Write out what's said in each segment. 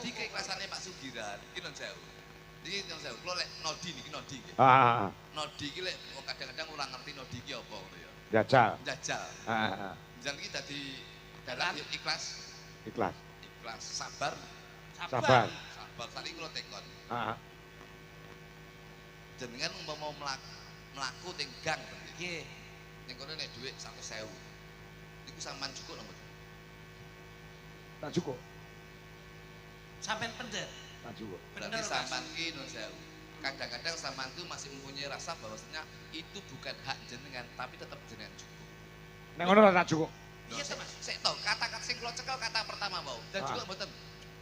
Dadi keikhlasannya Pak Sugiran iki non sewu. Iki non sewu. Kulo lek nodi niki nodi nggih. Nodi iki lek kadang-kadang ora ngerti nodi iki apa ngono ya. Jajal. Jajal. Heeh. Jeneng iki dadi dalam ikhlas. Ikhlas. Ikhlas, sabar. Sabar. Sabar sakniki kulo tekon. Heeh. Jenengan umpama mlaku teng gang Nggih. ning kono nek dhuwit 100.000. Niku sampean cukup nomor. Tak cukup. Sampean pendet. Tak cukup. Berarti sampean ki nun sewu. Kadang-kadang sampean itu masih mempunyai rasa bahwasanya itu bukan hak jenengan tapi tetap jenengan cukup. Nek ngono ora tak cukup. Iya to Mas. Sik to, kata-kata sing kula cekel kata pertama mau. Dan cukup mboten.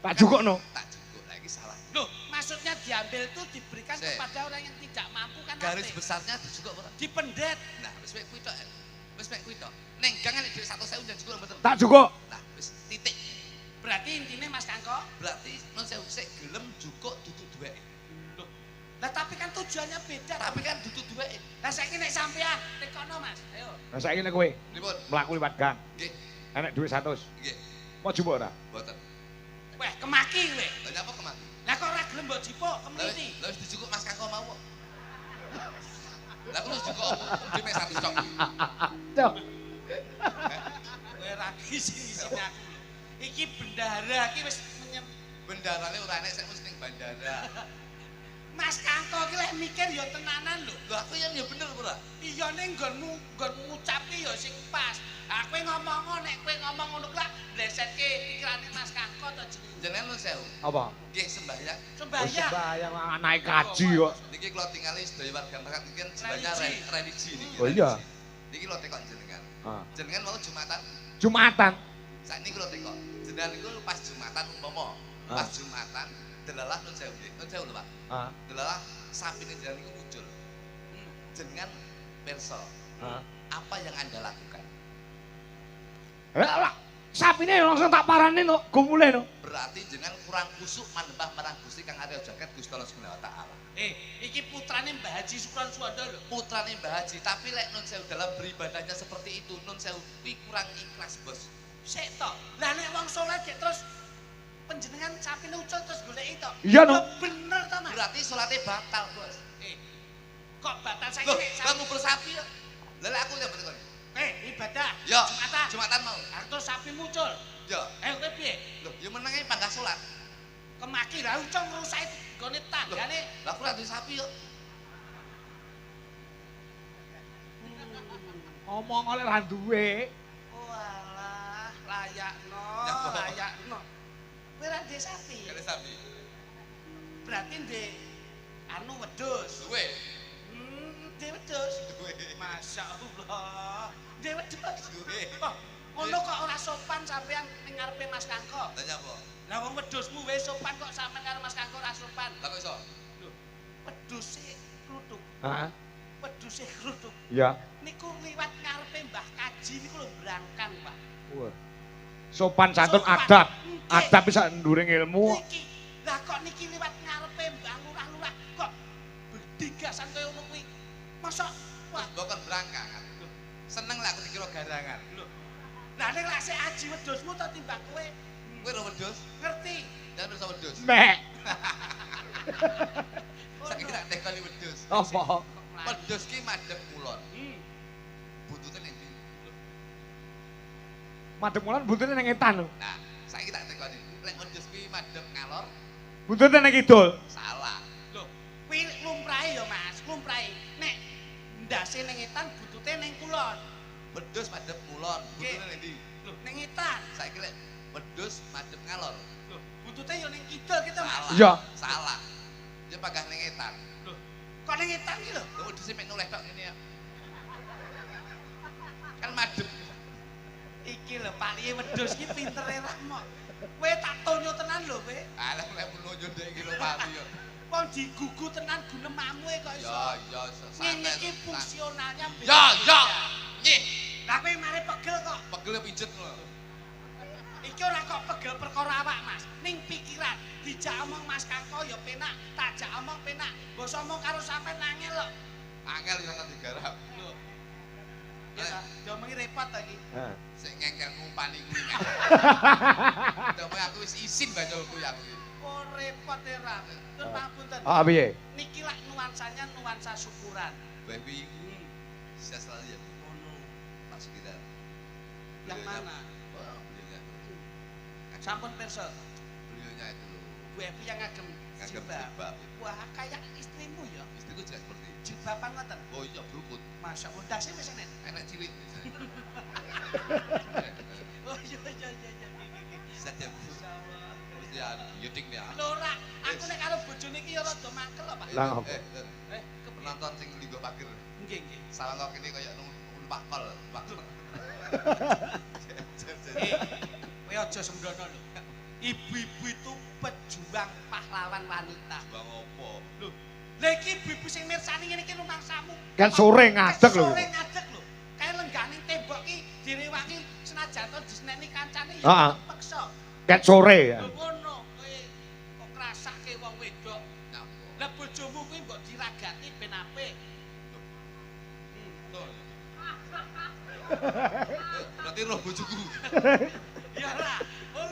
Tak cukup no. Tak cukup. Lah iki salah. Loh, maksudnya diambil itu diberikan kepada orang yang tidak mampu kan garis besarnya dicukup ora? Dipendet. Nah, wis mek kuwi tok. Wis mek kuwi tok. Ning gang nek dhuwit 100.000 jan cukup mboten. Tak cukup. Nah, wis titik. Berarti intinya Mas Kangko? Berarti non sewu sik gelem cukup duduk duweke. Loh. Lah tapi kan tujuannya beda. Tapi kan duduk duweke. Lah saiki nek sampean tekono Mas. Ayo. Lah saiki nek kowe Pripun? mlaku liwat gang. Nggih. Enek dhuwit 100. Nggih. Mau jupuk ora? Mboten. Weh, kemaki kowe. Lah nyapa kemati? Lah kok ora gelem mbok jipuk kemiti? Lah wis dicukuk Mas Kangko mau kok. Lah kuwi wis cukup apa? Dhewe mek 100 tok. Cok. Kowe ra isi-isi aku. Iki bendahara iki wis Bendarane ora enek sik mesti ning bandara. Mas Kangko ki lek mikir ya tenanan lho. Lho aku yang ya bener ora? Iya ning nggonmu ngucapi ya sing pas. Aku ngomong nek kowe ngomong ngono kuwi blesetke pikirane Mas Kangko to jenenge. Jenengan nun sewu. Apa? Nggih sembahyang. Sembayang. Sembayang anake kaji kok. Niki kula tingali sedaya warga masyarakat iki kan sembahyang religi niki. Oh iya. Niki kula tekok jenengan. Heeh. Jenengan mau Jumatan. Jumatan. Saiki kula tekok. Jenengan niku pas Jumatan umpama. Pas Jumatan delalah nun sewu. Nun sewu lho Pak. Heeh. Delalah sapine jenengan niku muncul. Jenengan pirsa. Apa yang Anda lakukan? Lah, sapine langsung tak parani no, gumule no. Berarti jenengan kurang kusuk manembah marang Gusti Kang Arya Jagat Gusti Allah Subhanahu wa taala. Iki putrane Mbah Haji Sukron Suwanda lho. Putrane Mbah Haji, tapi lek nun sewu dalam beribadahnya seperti itu, nun sewu kuwi kurang ikhlas, Bos. Sik to. Lah nek wong saleh gek terus panjenengan sapine ucul terus goleki to. Iya no. Bener to, Mas. Berarti salate batal, Bos. Kok batal saiki Loh, nek kamu bersapi ya? Lah lek aku nyambut kon. Ibadah. Ya, Jumatan. Jumatan mau. Terus sapi muncul. Ya. Ayo kowe piye? Loh, ya menenge panggah salat. Kemaki lah ucul ngrusak gone tanggane. Lah aku ora duwe sapi yo. Ngomong oleh ra duwe. Walah, layakno, Nyapa? layakno. Kowe ra ndek sapi. Kene sapi. Berarti ndek anu wedhus. Duwe. Ndek wedhus. Duwe. Masyaallah. Ndek wedhus. Duwe. Oh, ngono kok ora sopan sampean ning ngarepe Mas Kangko. Lah nyapa? Lah wong wedhusmu wis sopan kok sampean karo Mas Kangko ora sopan. Lah kok iso? Wedhuse kluthuk. Heeh. Wedhuse kluthuk. Iya. Niku liwat ngarepe Mbah Kaji niku lho brangkang, Pak. Wah. Sopan santun Sopan. adab. Nggih. Adab bisa nduring ilmu. Niki. Lah kok niki liwat ngarepe Mbah Lurah-lurah kok berdigasan kaya ngono kuwi. Masa Wah, bukan berangkat. Seneng lah aku dikira garangan. lho. Lah nek lak sik aji wedhusmu to timbang kowe Kowe ora wedhus? ngerti. Jangan bisa wedhus. Mek. Saiki tak tekoni wedhus. Apa? Wedhus ki madhep kulon. Hmm. Buntute ning ndi? Madhep mulan buntute nang etan lho. Nah, saiki tak tekoni. Lek wedhus ki madhep ngalor, Buntute nang kidul. salah. Lho, kuwi lumrahe ya, Mas, lumrahe. Nek ndase ning etan butute ning kulon. Wedhus madhep kulon, buntute ning ndi? Lho, ning etan. Saiki lek wedhus madhep ngalor, Lho, butute ya ning kidul kita, Mas. salah. Iya. Salah. Dia panggah ning etan. Lho, kok ning etan iki lho? Lho wedhus mek noleh tok ngene ya. Kan madhep. Iki lho, palihe wedhus iki pintere Rahmo. Kowe tak tonyo tenan lho, kowe. Alah lek menunjuk ndek iki lho pali yo. Wong digugu tenan gunemamu kok iso. Ya, Ngene iki fungsionalnya beda. Ya. Nyih, Lah kowe mari pegel kok. pegel pijet lho. Iki ora kok pegel perkara awak, Mas. Ning pikiran. Dijak omong Mas Kangko ya penak, takjak omong penak. Mbok omong karo sampean angel lho. Angel yo nang digarap. Lho. Ya, diomongi repot ta iki. Heeh. Sik ngengkel ngumpani kuwi. Dhewe aku wis izin bacolku ya kuwi. Oh repot ya Ra. Tur pangapunten. Ah piye? Niki lak nuansanya nuansa syukuran. Baby bisa selalu ya. Ngono. Mas Kiran. Yang mana? Oh, beliaunya. Sampun pirsa. Beliaunya itu loh. Bu Evi yang ngagem Ngagem jilbab. jilbab. Wah, kayak istrimu ya. Istriku juga seperti itu. Jilbaban ngoten. Oh iya, berukut. Masya Allah, dasnya wis enek. Enak cilik. Oh iya. Bisa jam. Insyaallah. Mesti ya, yuting ya. Lho Ra, aku nek karo bojone iki ya rada mangkel lho, Pak. Lah ngopo? Penonton sing ligo pager. Nggih. Salah kok ini kayak numpak kol. Kowe aja sembrono lho. Ibu-ibu itu pejuang pahlawan wanita. Bang opo? Lho, lha iki ibu-ibu sing mirsani ngene iki rumangsamu. Kan sore ngadeg lho. Sore ngadeg lho. Kae lengganing tembok iki direwangi senajan to diseneni kancane ya Heeh. tetep peksa. Kan sore ya. Lho ngono, kowe kok ngrasake wong wedok. Lah bojomu kuwi mbok diragati ben apik. Betul. Berarti roh bojoku. Ya ora. Oh,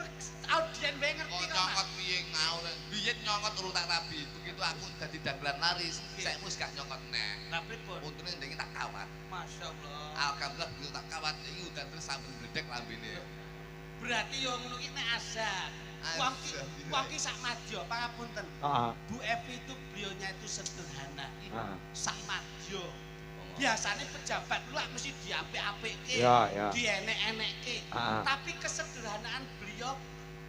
audien wae ngerti Kok kok. nyokot piye ngau. Biyen nyokot urut tak rabi. Begitu aku dadi dagelan laris, saya wis gak nyokot neh. Lah pripun? Untune ndek tak kawat. Masyaallah. Alhamdulillah begitu tak kawat iki udan terus sampun bledek lambene. Berarti yo ngono ki nek azan. Wong ki sak madya pangapunten. Heeh. Bu Evi itu beliaunya itu sederhana. Heeh. Sak madya. Biasanya pejabat lu mesti diapik-apikke, Ya. dienek-enekke. Ah. Tapi kesederhanaan beliau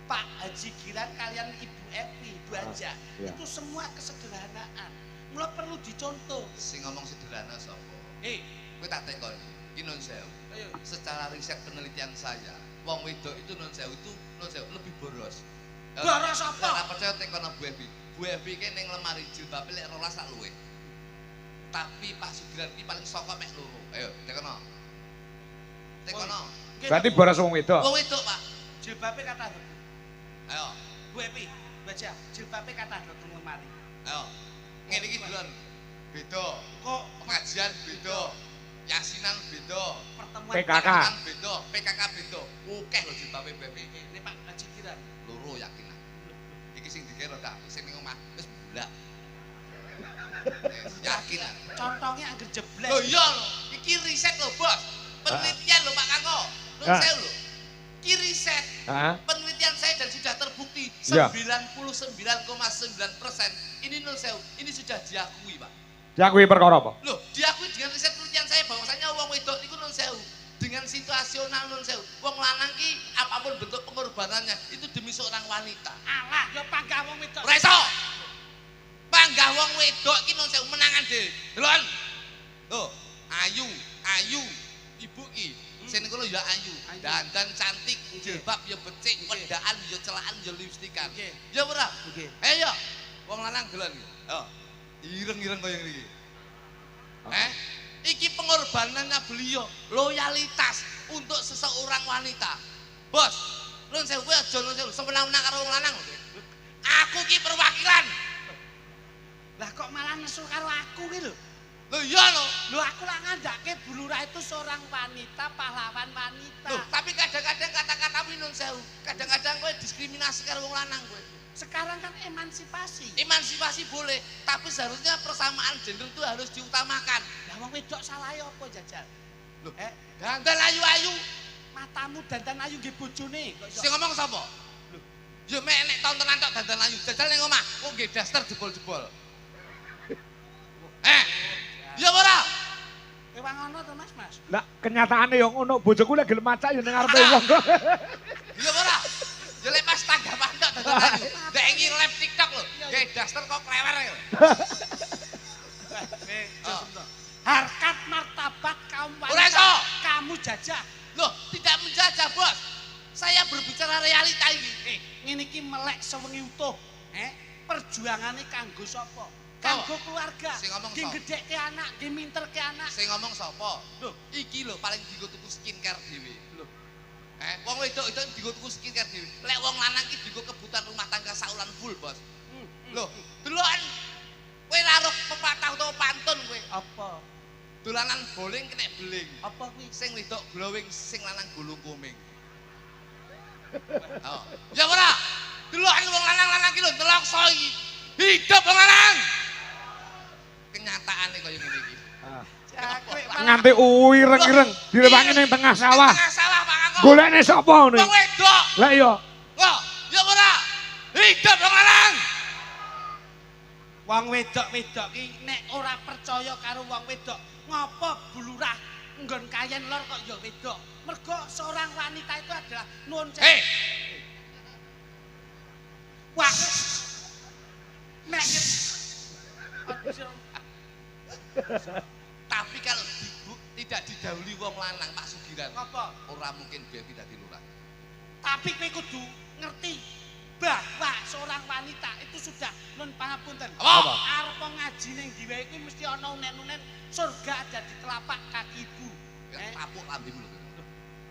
Pak Haji Giran kalian Ibu Evi, Bu Haja, Ya. itu semua kesederhanaan. Mulai perlu dicontoh. Sing ngomong sederhana sapa? Kowe Kowe tak tekoni. Iki non sewu. ayo. Secara riset penelitian saya, wong wedok itu non sewu lebih boros. Boros apa? Ora percaya tekono Bu Evi. Bu Evi ki ning lemari jilbab lek 12 sak luwe. Tapi Pak Sugiran iki paling sokok mek loro. Ayo, tekono. Tekono. Berarti boros wong wedok. Wong wedok, Pak. Jilbabe kathah. Ayo, Bu Evi, baca jilbabe kathah teng lemari. ayo. Ngene iki dulur. Beda. Kok Pengajian beda. Yasinan beda. pertemuan PKK. Pertemuan beda, PKK beda. Akeh lho jilbabe Bu Evi. Ini Pak Haji Giran. Loro yakin. Iki sing dikira tak sing ning omah wis bulak. Yakin. Contohnya angger jebles. Lho iya lho, iki riset lho, Bos. Penelitian lho Pak Kangko. Lho Ah. saya lho. Iki riset. Heeh. Penelitian saya dan sudah terbukti Ya. 99,9% ini non sewu, ini sudah diakui, Pak. Diakui perkara apa? Loh, diakui dengan riset penelitian saya bahwasanya wong wedok niku non sewu dengan situasional non sewu. Wong lanang ki apapun bentuk pengorbanannya itu demi seorang wanita. Alah, yo panggah wong wedok. Ora iso. Panggah wong wedok iki non sewu menangan dhewe. Delon. Loh, ayu, ibu ki. Sing niku lho ya ayu, dandan cantik, jilbab ya becik, wedaan ya celaan ya lipstikan. Ya ora? Nggih. Ayo, wong lanang delon iki. Yo. Ireng-ireng koyo ngene iki. Iki pengorbanannya beliau, loyalitas untuk seseorang wanita. Bos, nun sewu aja nun sewu semenang-menang karo wong lanang lho. Aku ki perwakilan. Lah kok malah nesu karo aku ki lho. Lho iya lho. Lho aku lah ngandake Bu Lurah itu seorang wanita, pahlawan wanita. Loh, tapi kadang-kadang kata-katamu nun sewu, kadang-kadang kowe diskriminasi karo wong lanang kowe. Sekarang kan emansipasi. Emansipasi boleh, tapi seharusnya persamaan gender itu harus diutamakan. Lah wong wedok salahe apa jajal? Loh, dandan ayu-ayu. Matamu dandan ayu nggih bojone kok iso. Sing ngomong sapa? Loh, Yo mek nek tontonan tok dandan ayu, jajal ning omah, kok nggih daster jebol-jebol. Ya ora? ewang ngono to Mas? Lah kenyataane yo ngono, bojoku lek gelem macak yo ning ngarepe wong kok. Ya ora? Ya lek pas tanggapan tok dandan ayu. Dek iki live TikTok lho, nggih daster kok klewer ya. Harkat martabat kaum Ora wanita. iso. Kamu jajah. Loh, tidak menjajah, Bos. Saya berbicara realita ini. Ngene iki melek sewengi utuh. Perjuangane kanggo sapa? Kanggo keluarga. Sing ngomong Nggih sapa? gedhekke anak, nggih minterke anak. Sing ngomong sapa? Loh, Iki lho paling dienggo tuku skincare dhewe. Lho. Wong wedok itu dienggo tuku skincare dhewe. Lek wong lanang ki dienggo kebutuhan rumah tangga saulan full, Bos. Loh, delokan kowe ra roh pepatah utawa pantun kowe. apa? Dolanan boling kena beling. Apa kuwi? Sing wedok glowing, sing lanang gulung kuming. Oh. Ya ora. Delok wong lanang-lanang iki lho telokso iki. Hidup wong lanang. Kenyataane kaya ngene iki. Cakwe Nganti uireng-ireng direwangi ning tengah sawah. Tengah sawah Pak Kakung. Golekne sapa ngene? Wong wedok. Lah iya. Kok ya ora. Hidup wong lanang. wong wedok-wedok ki nek ora percaya karo wong wedok, ngopo bulurah nggon kayen lor kok ya wedok. Mergo seorang wanita itu adalah nuwun sewu. Hei. Wah. Nek Tapi kalau tidak didahului wong lanang Pak Sugiran, ngopo? ora mungkin biar tidak dilurah. Tapi kowe kudu ngerti bahwa seorang wanita itu sudah nun pangapunten. Apa? Arep ngaji ning diwe iku mesti ana unen-unen surga ada di telapak kaki ibu. Tapuk lambemu lho.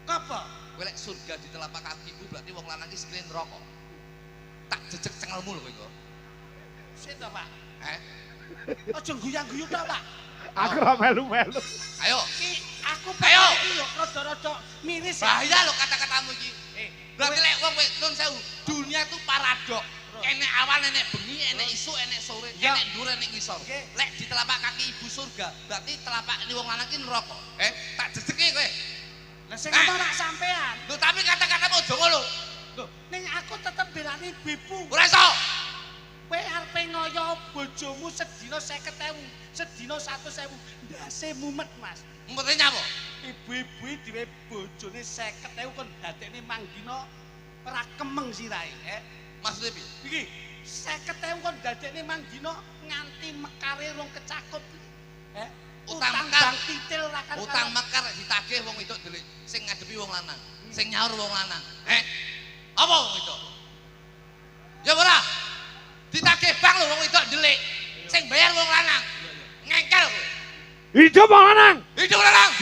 Apa? Kowe lek surga di telapak kakimu berarti wong lanang iki sikile neraka. Tak jejeg cengelmu lho kowe kok. Sik to, Pak. Aja guyu-guyu to, Pak. Aku ora melu-melu. Ayo. Iki aku Ayo. iki yo rada-rada miris. Bahaya lho kata-katamu iki. Berarti lek wong nun sewu, dunia itu paradok. Enek awan, enek bengi, enek isuk, enek sore, enek dhuwur, enek ngisor. Lek di telapak kaki ibu surga, berarti telapak wong lanang ki neraka. Tak jejeki kowe. Lah sing ora sampean. Lho tapi kata-katamu aja ngono. Lho, ning aku tetep belani ibu. Ora iso. Kowe arep ngoyo bojomu sedina 50.000, sedina 100.000, ndase mumet, Mas. Mumete nyapa? Ibu-ibu dhewe bojone 50.000 kon dadekne manggina ora kemeng sirahe, Maksudnya piye? Iki 50.000 kon dadekne manggina nganti mekare rong kecakup. Utang Utang mekar. bang titil ra kan. Utang mekar ditagih wong wedok delik sing ngadepi wong lanang, sing nyaur wong lanang. Apa wong wedok? Ya ora. Ditagih bang lho wong wedok delik sing bayar wong lanang. Ngengkel kowe. Hidup wong lanang. Hidup lanang.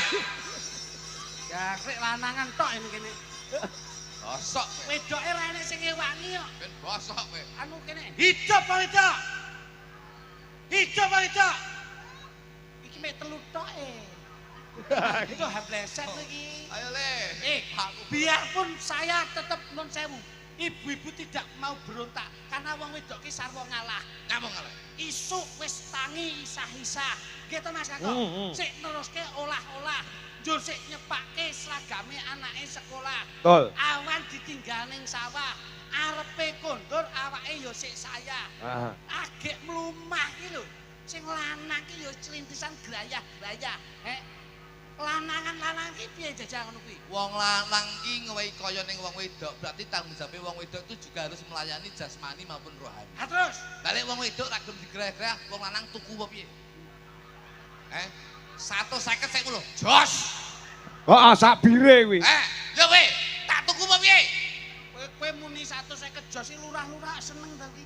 Ya krek lanangan tok ini kene. Bosok kowe. Wedoke ra enek sing ngewangi kok. Ben bosok kowe. Anu kene hidup wedok. Hidup wedok. Iki mek telu tok Itu hableset iki. Ayo le. Biarpun saya tetap non sewu. Ibu-ibu tidak mau berontak karena wong wedok ki sarwa ngalah. Ngapa ngalah? Isuk wis tangi isah-isah. Nggih to Mas Kakok. Sik neruske olah-olah. Njur sik nyepake seragame anake sekolah. Betul. Awan ditinggal ning sawah. Arepe kondur awake ya sik saya. Agek mlumah ki lho. Sing lanang ki ya clintisan grayah-grayah. Lanangan-lanang ki piye jajal ngono kuwi? Wong lanang ki ngewehi kaya ning wong wedok, berarti tanggung jawab wong wedok itu juga harus melayani jasmani maupun rohani. Ha terus, Balik wong wedok ra gelem digreh-greh, wong lanang tuku apa piye? 150.000 lho. Jos. Heeh, sak bire kuwi. Ya kowe, tak tuku apa piye? kowe muni 150 jos iki lurah-lurah seneng ta iki?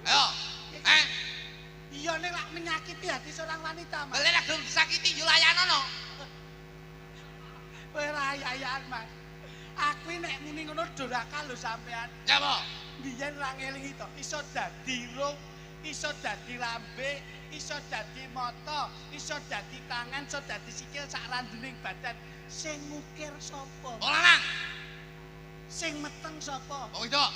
Ayo. Iya nek lak menyakiti hati seorang wanita, Mas. Balik ra gelem disakiti yo layanono. Kowe rayayan, Mas. Aku nek muni ngono dorakal lho sampean. Ya apa? Biyen ra ngelingi to, iso dadi rung, iso dadi lambe, iso dadi mata, iso dadi tangan, iso dadi sikil sak randuning badan. Sing mukir sapa? Wong lanang. Sing meteng sapa? Wong wedok.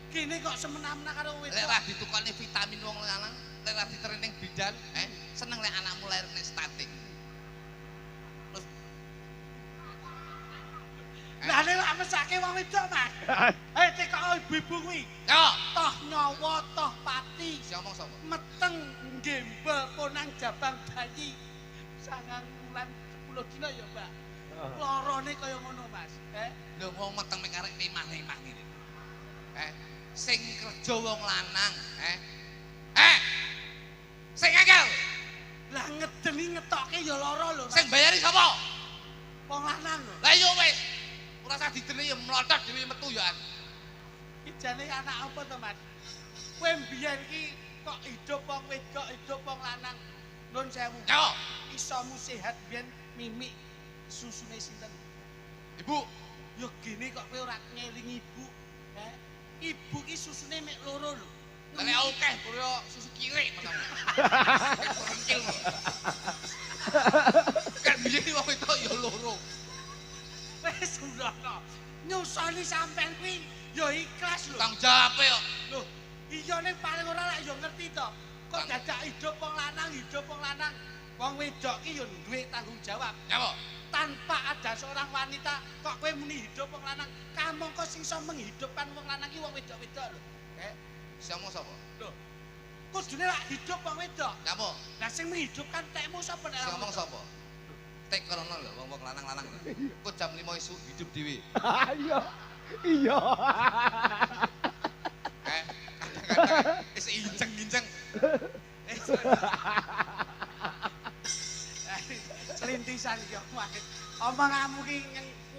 Kene kok semena-mena karo Lek wedok. ra ditukoni vitamin wong lanang, lek ra diterning bidan, seneng lek anakmu lair nek stunting. Terus Lah nek lak mesake wong wedok, Mas. Tekok ibu-ibu kuwi. yo, Toh nyawa, toh pati. si omong sapa? Meteng gembel konang jabang bayi. 9 bulan 10 dina ya, Mbak. Lorone kaya ngono, Mas. Lho wong meteng mek arek nemah-nemah ngene. Sing kerja wong lanang, sing ngangel, Lah ngedeni ngetokke ya lara lho, Mas. sing bayari sapa? Wong lanang lho. Lah yo wis. Ora usah didene ya mlotot dhewe metu ya. Iki jane anak apa to, Mas? Kowe mbiyen iki kok hidup wong wedok, hidup wong lanang. Nun sewu. Yo, Isamu sehat biyen mimik susune sinten? Ibu. Ya gini kok kowe ora ngelingi ibu. Ibu ki susune mek loro lho. Lek akeh kaya susu kirik matamu. Rengkil. Dadi wong wedok ya loro. Wis Surono. Nyusoni sampean kuwi ya ikhlas lho. Tanggung jawab kok. Lho, iya ning paling ora lek ya ngerti to. Kok dadak hidup wong lanang. Wong wedok ki ya duwe tanggung jawab. Nyawa. Tanpa ada seorang wanita kok kowe muni hidup wong lanang, kamangka sing iso menghidupkan wong lanang ki wong wedok-wedok lho. Siamo sapa? Lho. Kudune lak hidup wong wedok. Nyawa. Lah sing menghidupkan tekmu sapa nek Sing ngomong sapa? Tek kono lho wong-wong lanang-lanang. Kok jam 5 isu hidup dhewe. Iya. Iya. Kadang-kadang wis inceng-inceng. Selintisan iki omonganmu ki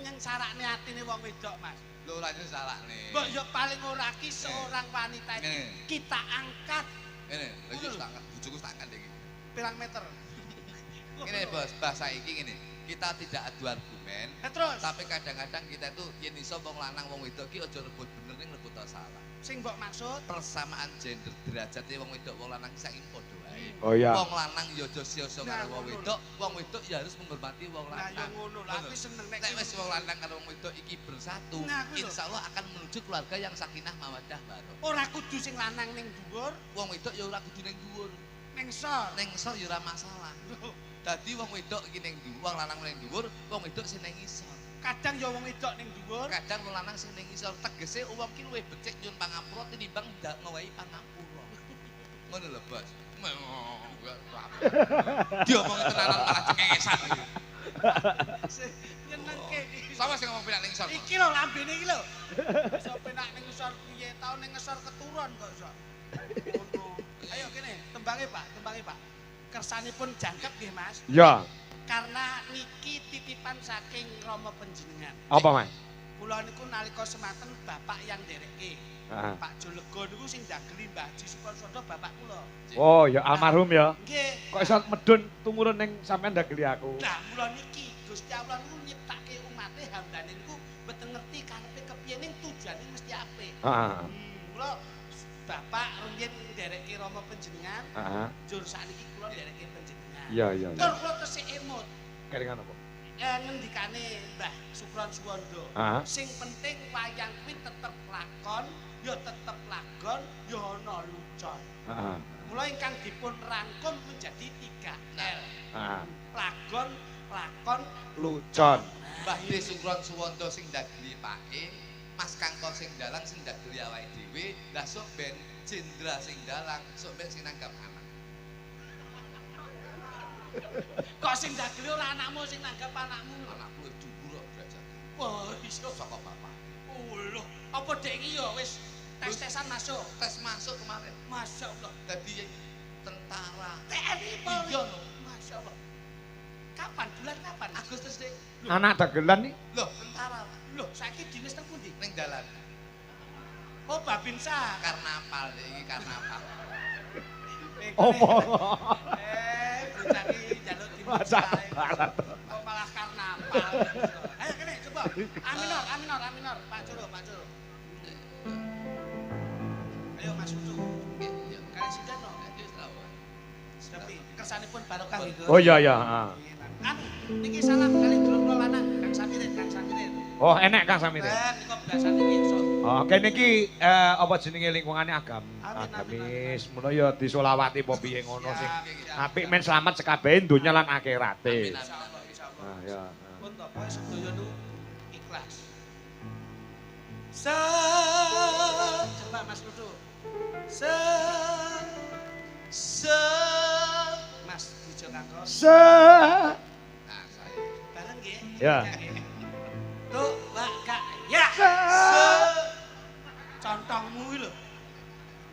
nyengsarane atine wong wedok, Mas. Lho ora yo salahne. Mbok yo paling ora ki seorang wanita ini kita angkat. Ngene, lha iki tak angkat, bojoku tak angkat iki. Pirang meter? Ngene Bos, bahasa iki ngene. Kita tidak adu argumen, Terus tapi kadang-kadang kita itu yen iso wong lanang wong wedok ki aja rebut bener ning rebut salah. sing mbok maksud Persamaan gender derajate wong wedok wong lanang saking padha wae. Oh iya. Wong lanang ya aja sia-sia karo wong wedok ya harus menghormati wong nah yo lanang. ngono lah aku seneng nek Nek wis wong lanang karo wong wedok iki bersatu, Nah, kuwi lho. insyaallah akan menuju keluarga yang sakinah mawaddah warahmah. ora kudu sing lanang ning dhuwur, Wong wedok ya ora kudu ning dhuwur. ning sor. Ning ngisor ya ora masalah. Dadi wong wedok iki ning dhuwur, wong lanang ning dhuwur, wong wedok sing ning ngisor. Kadang ya wong wedok ning dhuwur. Kadang wong lanang sing ning ngisor tegese wong ki luwih becik nyun pangapura tinimbang ndak ngowahi pangapura. Ngono lho, Bos. Diomongi tenanan malah cengengesan iki. Nyenengke iki. Sapa sing ngomong penak ning ngisor? Iki lho lambene iki lho. Iso penak ning ngisor piye tau ning ngisor keturun kok iso. Ngono. Ayo kene, tembange Pak. Kersanipun jangkep nggih, Mas. Ya. Karena niki titipan saking Rama panjenengan. Apa, Mas? Kula niku nalika semanten bapak yang nderekke. Ah. Pak Jolego niku sing dageli Mbah Haji Sukosodo bapak kula. Oh, ya almarhum ya. Nggih. Kok iso medun tumurun ning sampean ndageli aku. Nah, mula niki Gusti Allah niku nyiptake umate hambane niku mboten ngerti karepe kepiye ning tujuane mesti apik. Heeh. Kula bapak rumiyin nderekke Rama panjenengan, Heeh. jur sakniki kula nderekke panjenengan. Iya, iya. Tur kula tesih emut. Kelingan apa? Ngendikane Mbah Sukron Suwondo. Heeh. Sing penting wayang kuwi tetep lakon, ya tetep lagon, ya ana lucon. Heeh. Mula ingkang dipun rangkum menjadi 3L. Heeh. Lagon, lakon, Lucon. Mbah De Sukron Suwondo sing ndageli pake, Mas Kangkor sing dalang sing ndageli awake dhewe, lah sok ben Jendra sing dalang, sok ben sing nanggap anak. Kok sing dageli ora anakmu sing nanggap anakmu? Anakku wis dhuwur kok derajat. Wah, iso Saka bapak. Oh lho, apa dek iki ya wis tes-tesan masuk? Tes masuk kemarin. Masya Allah. Dadi tentara. TNI Polri. Iya lho. Masya Allah. Kapan? Bulan kapan? Agustus Dik. Anak dagelan nih. Loh, tentara. Loh, saiki dinas teng pundi? Ning dalan. Oh, Babinsa. Karnaval iki karnaval. Omong. Bocah iki njaluk Masa dimulai. barat. Kok malah karnaval. Ayo kene coba. Aminor. Pak Curo. Ayo Mas Ucu. Nggih, iya. Kalian sudah no? Wis tau. Tapi kersanipun barokah nggih. Oh iya ya. Heeh. Anu, niki salam kali dulur lanang, Kang Samirin. Oh, enek Kang Samir. Niku biasa niki iso. Oh, kene iki apa jenenge lingkungane agamis. Mula ya disolawati apa piye ngono sing apik men slamet sekabehe donya lan akhirate. Insyaallah. Nah, ya. Pun to, pokoke sedaya nu ikhlas. Coba Mas Rudu. Mas Dijo Kangkos. Nah, saya. Bareng nggih. Ya. Tuh, Mbak Kak. Ya. Contongmu iki lho.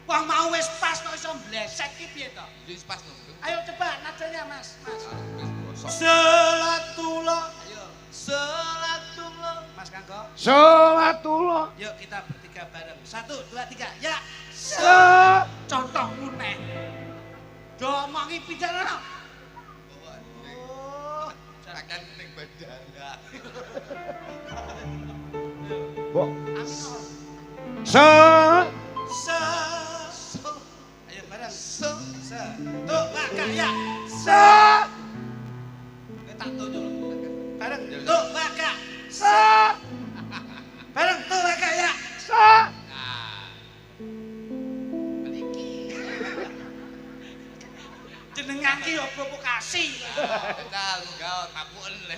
Wong mau wis pas kok iso blesek ki piye to? Wis pas lho. Ayo coba nadanya Mas. Wis bosok. Salatullah. Ayo. Salatullah. Mas Kangko. Salatullah. Yuk kita bertiga bareng. 1, 2, 3. Ya. Sa. Contohmu neh. Domongi pidana. Oh, Akan ning bandara. Mbok. Aminor. Sa. Sa. Ayo bareng. Tuh, Mbak Kak ya. Sa. Tak tunjuk. Sa. Bareng tuh agak ya. Sa. Nah. Mriki. Jenengan ki yo provokasi. Betul, gawe tapuken le.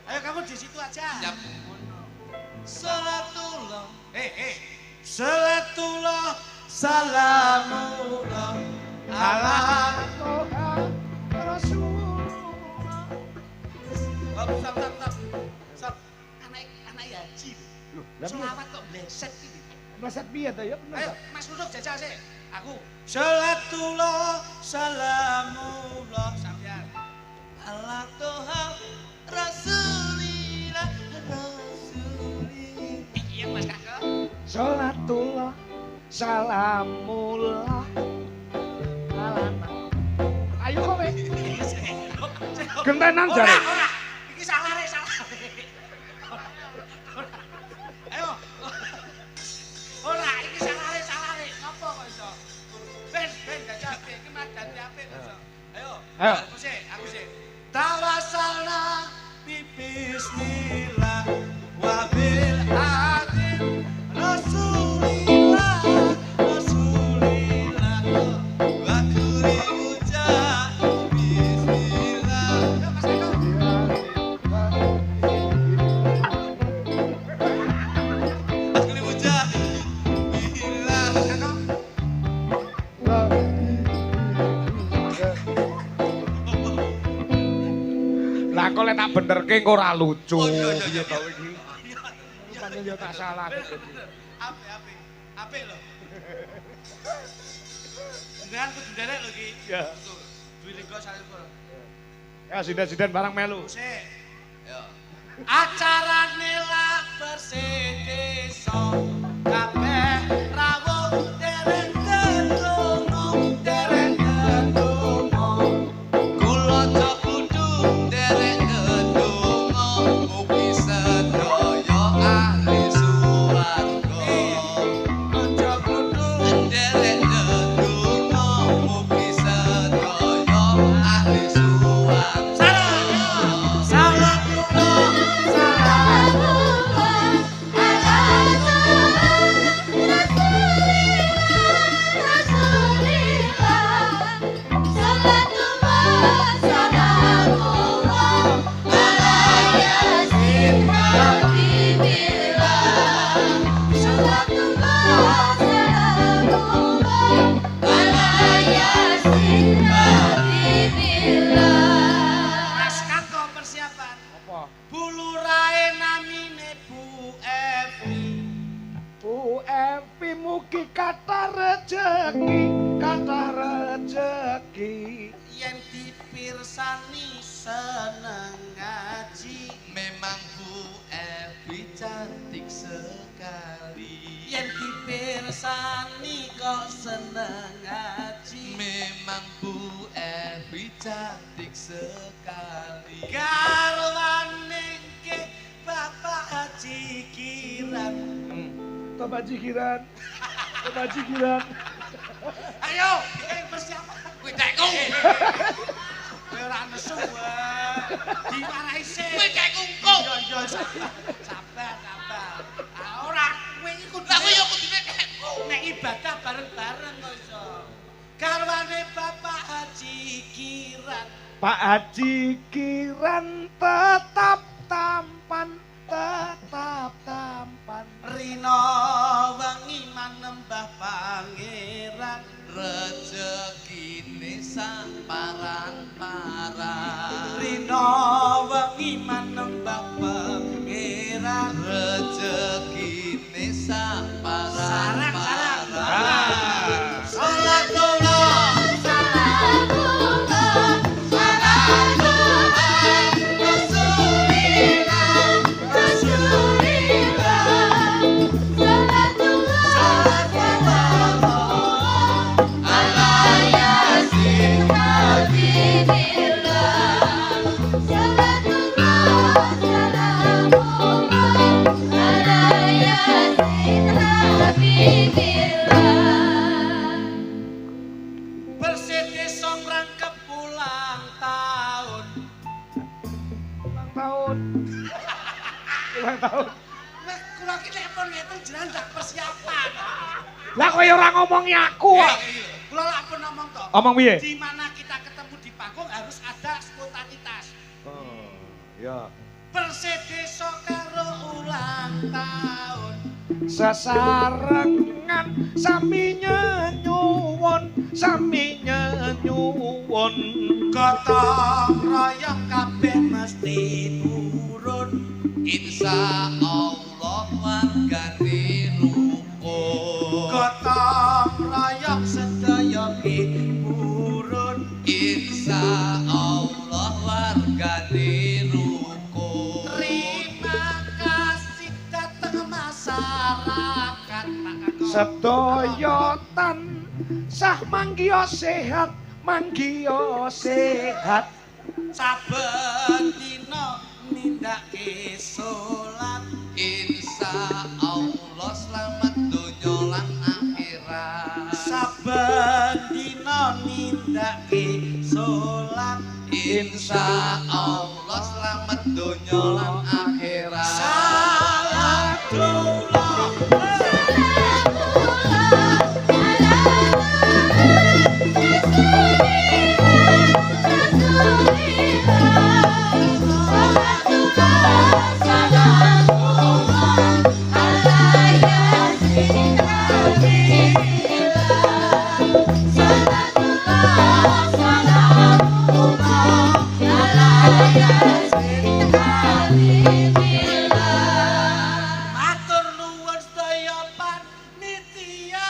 Ayo kamu di situ aja. Siap. Salatullah. Salatullah salamullah ala Rasulullah. Stop. Anak haji. Selawat kok bleset iki. Meleset piye ta ya? Ayo Mas Ruduk jajal sih. Aku. Salatullah salamullah sampean. Allah Toha Rasulillah Rasulillah. Iya Mas Kakak. Salatullah salamullah. Ayo kowe. Gentenan jare. Ora. Iki salah rek, salah. Ayo. Ora, iki salah rek. Ngopo kok iso? Ben jajal iki Mas ganti apik kok iso. Ayo. Ayo. Aku sih. Tawassalna bi bismillah wa bil hadim Rasulillah Wa kuri ucap bismillah. Ayo Mas Eko. Wa kuri ucap bismillah. Lah kok lek tak benerke engko ora lucu. Oh, iya. Piye to iki? Pancen yo tak salah. Apik lho. Jenengan kudu nderek lho iki. Ya. Duwe linggo salipur. Ya sinden-sinden barang melu. Sik. Yo. Acarane lah bersih desa kabeh rawuh dereng ndonga Kula cok kudu derek ndonga mugi sedaya ahli swarga. aja kudu Derek ndonga mugi sedaya ahli swarga. salatullah Mas Kako persiapan Apa? bulurae namine Bu Evi Bu Evi mugi kathah rejeki. yen dipirsani seneng ngaji Memang Bu Evi cantik sekali. yen dipirsani kok seneng ngaji Memang Bu Evi cantik sekali. garwane ke Bapak Haji Kiran Bapak jikiran. Bapak jikiran. ayo persiapan Kuwi tekku. kowe ora nesu wae dimarahi sik Kuwi tekku kok. iya sabar ora kowe iki kudu Lah kuwi yo kudune tekku. nek ibadah bareng-bareng kok iso garwane Bapak Haji Kiran Pak Haji Kiran tetap tampan. Rino wengi manembah pangeran Rezekine samparan-paran. Rino wengi manembah pangeran Rezekine sarang samparan-paran. salatullah bersih songrang kepulang tahun Ulang tahun. Lah kowe ora ngomongi aku kok. Kula lak pun ngomong to. Omong piye? Di mana kita ketemu di panggung harus ada spontanitas. Oh, ya. Persedeso karo ulang tahun. Sesarengan sami nyuwun, sami nyuwun. Gotong royong kabeh mesti turun. Insya Allah wargane rukun. Gotong royong sedaya turun. Insya Allah wargane rukun. Terima kasih datang masyarakat. Sedaya tan sah manggiya sehat, manggiya sehat. Saben dina nindake salat. Insya Allah selamat dunya lan akhirat. Saben dina nindake salat. Insya Allah selamat dunya lan akhirat. Salatullah. Matur nuwun sedaya panitia.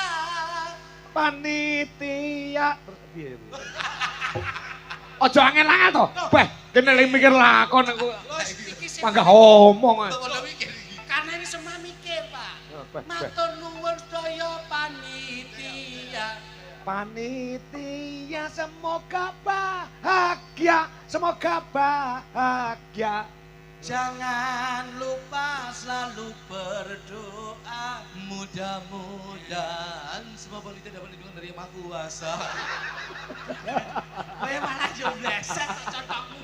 Panitia terus piye? Aja angel-angel to. Beh, kene lek mikir lakon aku. Iki sing Panggah omong. Padha mikir iki. karena ini semua mikir, Pak. Beh. Matur nuwun sedaya panitia. Panitia semoga bahagia, semoga bahagia. Jangan lupa selalu berdoa. Mudah-mudahan semua panitia dapat lindungan dari Yang Maha Kuasa. Kowe malah yo bleset contohmu.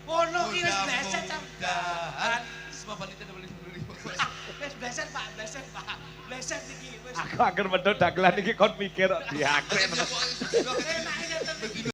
Ono ki wis bleset Mudah-mudahan semua panitia dapat lindungan dari Yang Maha Kuasa. Wis bleset, Pak, bleset, Pak. Bleset iki wis. Aku agar medhot dagelan iki kon mikir diakrek. Enake ngeten iki.